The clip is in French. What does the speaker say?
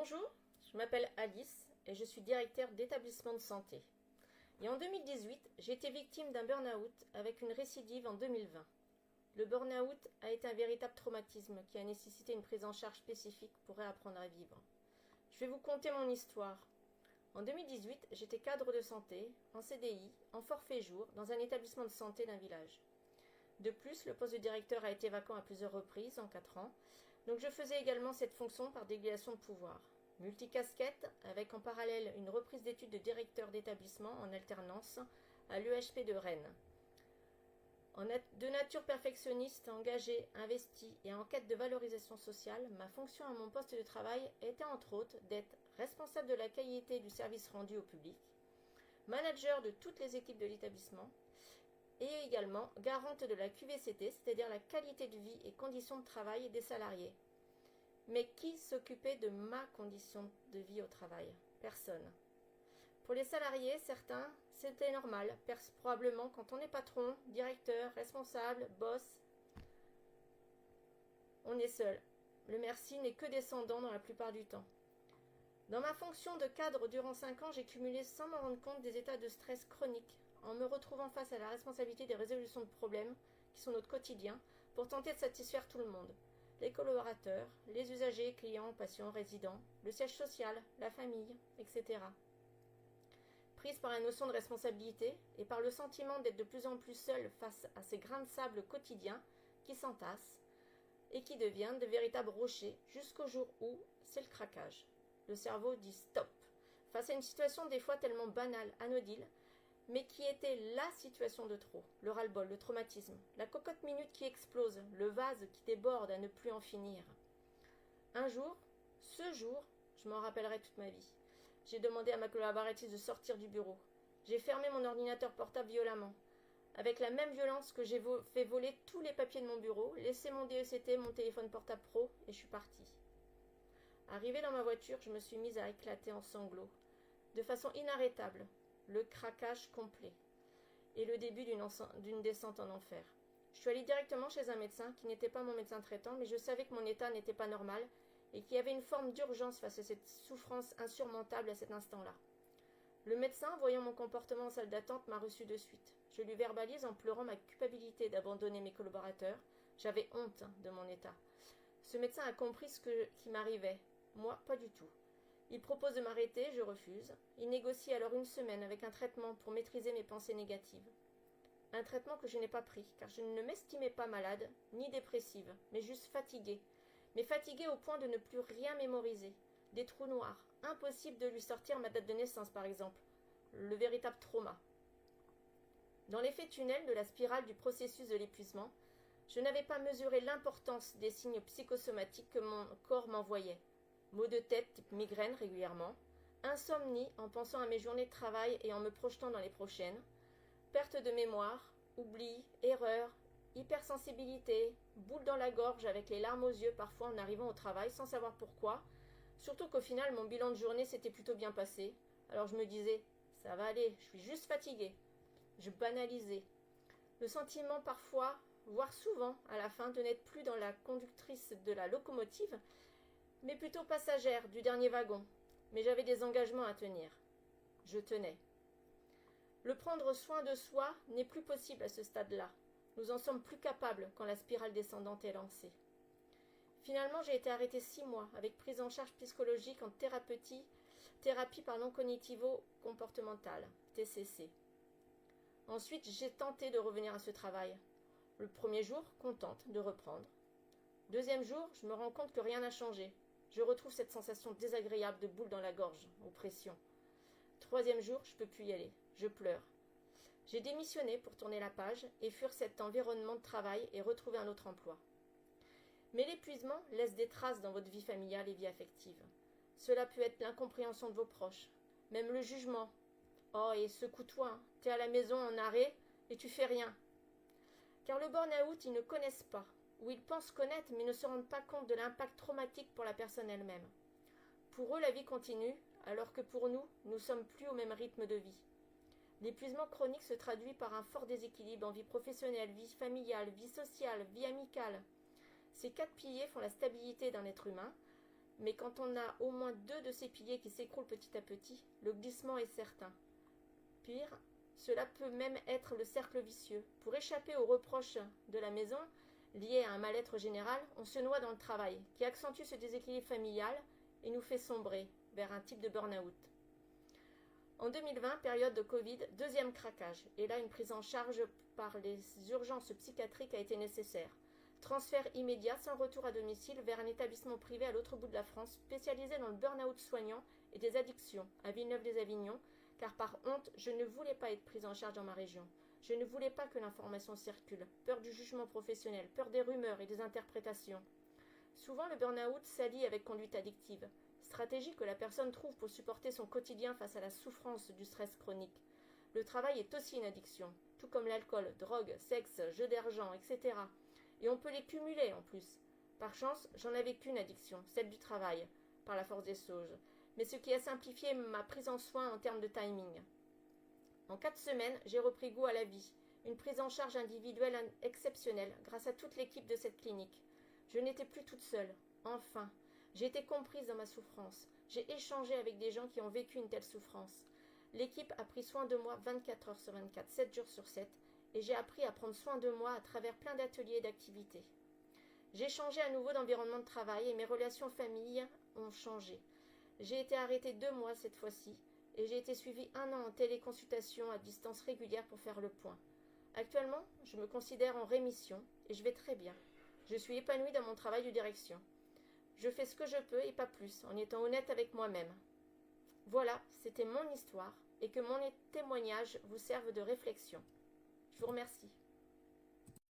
Bonjour, je m'appelle Alice et je suis directeur d'établissement de santé. Et en 2018, j'ai été victime d'un burn-out avec une récidive en 2020. Le burn-out a été un véritable traumatisme qui a nécessité une prise en charge spécifique pour réapprendre à vivre. Je vais vous conter mon histoire. En 2018, j'étais cadre de santé, en CDI, en forfait jour, dans un établissement de santé d'un village. De plus, le poste de directeur a été vacant à plusieurs reprises en 4 ans, donc je faisais également cette fonction par délégation de pouvoir. Multicasquette, avec en parallèle une reprise d'études de directeur d'établissement en alternance à l'EHP de Rennes. De nature perfectionniste, engagée, investie et en quête de valorisation sociale, ma fonction à mon poste de travail était entre autres d'être responsable de la qualité du service rendu au public, manager de toutes les équipes de l'établissement, et également garante de la QVCT, c'est-à-dire la qualité de vie et conditions de travail des salariés. Mais qui s'occupait de ma condition de vie au travail? Personne. Pour les salariés, certains, c'était normal, probablement quand on est patron, directeur, responsable, boss, on est seul. Le merci n'est que descendant dans la plupart du temps. Dans ma fonction de cadre durant 5 ans, j'ai cumulé sans m'en rendre compte des états de stress chroniques, en me retrouvant face à la responsabilité des résolutions de problèmes, qui sont notre quotidien, pour tenter de satisfaire tout le monde. Les collaborateurs, les usagers, clients, patients, résidents, le siège social, la famille, etc. Prise par la notion de responsabilité et par le sentiment d'être de plus en plus seule face à ces grains de sable quotidiens qui s'entassent et qui deviennent de véritables rochers jusqu'au jour où c'est le craquage. Le cerveau dit stop, face à une situation des fois tellement banale, anodine, mais qui était la situation de trop, le ras-le-bol, le traumatisme, la cocotte minute qui explose, le vase qui déborde à ne plus en finir. Un jour, ce jour, je m'en rappellerai toute ma vie. J'ai demandé à ma collaboratrice de sortir du bureau. J'ai fermé mon ordinateur portable violemment, avec la même violence que j'ai fait voler tous les papiers de mon bureau, laissé mon DECT, mon téléphone portable pro, et je suis partie. Arrivée dans ma voiture, je me suis mise à éclater en sanglots, de façon inarrêtable, le craquage complet, et le début d'une descente en enfer. Je suis allée directement chez un médecin qui n'était pas mon médecin traitant, mais je savais que mon état n'était pas normal et qu'il y avait une forme d'urgence face à cette souffrance insurmontable à cet instant-là. Le médecin, voyant mon comportement en salle d'attente, m'a reçu de suite. Je lui verbalise en pleurant ma culpabilité d'abandonner mes collaborateurs. J'avais honte de mon état. Ce médecin a compris qui m'arrivait. Moi, pas du tout. Il propose de m'arrêter, je refuse. Il négocie alors 1 semaine avec un traitement pour maîtriser mes pensées négatives. Un traitement que je n'ai pas pris, car je ne m'estimais pas malade, ni dépressive, mais juste fatiguée. Mais fatiguée au point de ne plus rien mémoriser. Des trous noirs. Impossible de lui sortir ma date de naissance, par exemple. Le véritable trauma. Dans l'effet tunnel de la spirale du processus de l'épuisement, je n'avais pas mesuré l'importance des signes psychosomatiques que mon corps m'envoyait. Maux de tête type migraine régulièrement, insomnie en pensant à mes journées de travail et en me projetant dans les prochaines, perte de mémoire, oubli, erreur, hypersensibilité, boule dans la gorge avec les larmes aux yeux parfois en arrivant au travail sans savoir pourquoi, surtout qu'au final mon bilan de journée s'était plutôt bien passé, alors je me disais « ça va aller, je suis juste fatiguée ». Je banalisais. Le sentiment parfois, voire souvent à la fin, de n'être plus dans la conductrice de la locomotive, mais plutôt passagère du dernier wagon. Mais j'avais des engagements à tenir. Je tenais. Le prendre soin de soi n'est plus possible à ce stade-là. Nous en sommes plus capables quand la spirale descendante est lancée. Finalement, j'ai été arrêtée 6 mois avec prise en charge psychologique en thérapie cognitivo-comportementale, TCC. Ensuite, j'ai tenté de revenir à ce travail. Le premier jour, contente de reprendre. Deuxième jour, je me rends compte que rien n'a changé. Je retrouve cette sensation désagréable de boule dans la gorge, oppression. Troisième jour, je ne peux plus y aller. Je pleure. J'ai démissionné pour tourner la page et fuir cet environnement de travail et retrouver un autre emploi. Mais l'épuisement laisse des traces dans votre vie familiale et vie affective. Cela peut être l'incompréhension de vos proches, même le jugement. Oh, et secoue-toi, hein. T'es à la maison en arrêt et tu fais rien. Car le burn-out, ils ne connaissent pas, ou ils pensent connaître mais ne se rendent pas compte de l'impact traumatique pour la personne elle-même. Pour eux, la vie continue, alors que pour nous, nous ne sommes plus au même rythme de vie. L'épuisement chronique se traduit par un fort déséquilibre en vie professionnelle, vie familiale, vie sociale, vie amicale. Ces 4 piliers font la stabilité d'un être humain, Mais quand on a au moins 2 de ces piliers qui s'écroulent petit à petit, le glissement est certain. Pire, cela peut même être le cercle vicieux. Pour échapper aux reproches de la maison, liés à un mal-être général, on se noie dans le travail, qui accentue ce déséquilibre familial et nous fait sombrer vers un type de burn-out. En 2020, période de Covid, deuxième craquage, et là une prise en charge par les urgences psychiatriques a été nécessaire. Transfert immédiat sans retour à domicile vers un établissement privé à l'autre bout de la France, spécialisé dans le burn-out soignant et des addictions, à Villeneuve-les-Avignon, car par honte, je ne voulais pas être prise en charge dans ma région. Je ne voulais pas que l'information circule, peur du jugement professionnel, peur des rumeurs et des interprétations. Souvent, le burn-out s'allie avec conduite addictive, stratégie que la personne trouve pour supporter son quotidien face à la souffrance du stress chronique. Le travail est aussi une addiction, tout comme l'alcool, drogue, sexe, jeux d'argent, etc. Et on peut les cumuler en plus. Par chance, j'en avais qu'une addiction, celle du travail, par la force des choses, mais ce qui a simplifié ma prise en soin en termes de timing. En 4 semaines, j'ai repris goût à la vie, une prise en charge individuelle exceptionnelle grâce à toute l'équipe de cette clinique. Je n'étais plus toute seule, enfin. J'ai été comprise dans ma souffrance. J'ai échangé avec des gens qui ont vécu une telle souffrance. L'équipe a pris soin de moi 24 heures sur 24, 7 jours sur 7, et j'ai appris à prendre soin de moi à travers plein d'ateliers et d'activités. J'ai changé à nouveau d'environnement de travail et mes relations famille ont changé. J'ai été arrêtée 2 mois cette fois-ci, et j'ai été suivie 1 an en téléconsultation à distance régulière pour faire le point. Actuellement, je me considère en rémission et je vais très bien. Je suis épanouie dans mon travail de direction. Je fais ce que je peux et pas plus, en étant honnête avec moi-même. Voilà, c'était mon histoire, et que mon témoignage vous serve de réflexion. Je vous remercie.